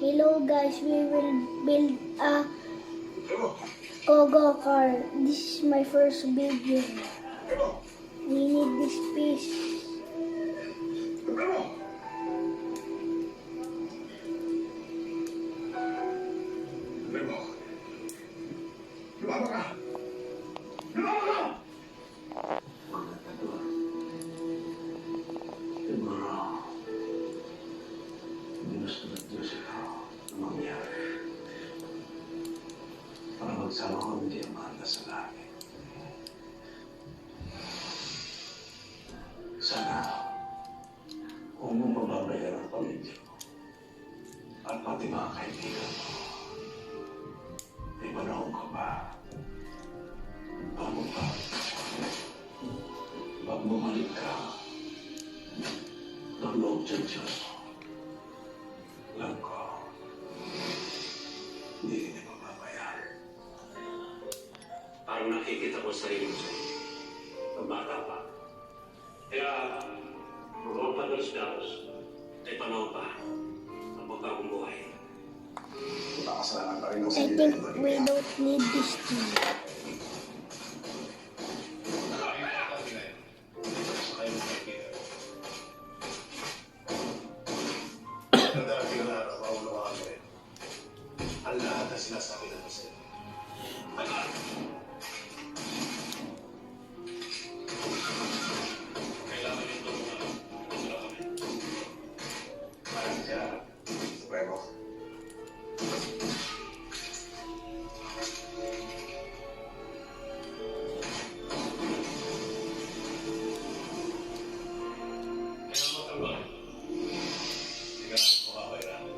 Hello guys, we will build a Kogo car. This is my first video. We need this piece. Magsama ko hindi ang mahal na sa langit. Sana, huwag mong pababayaan ang pamilya mo at pati mga kaibigan mo. May panahon ka pa. Bago pa. Bago bumalik ka. Ng loob dyan Diyos mo. Alam ko, hindi rin niya mababayaan. Parang nakikita ko sa sarili mo sa'yo. Ang bata pa. Kaya, mga padalos-dalos, ay panahon pa ang pagkakong buhay. Nakasalanan pa rin ako sa I think we don't need this thing. Darating na araw, maunawaan mo rin. Ang lahat na sinasabi natin sa'yo. Kailangan ito muna. Ito na kami. Parang siya, Supremo. Kaya mo tanggal. Hindi ka natin makakailangan.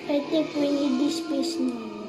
I think we need this piece now.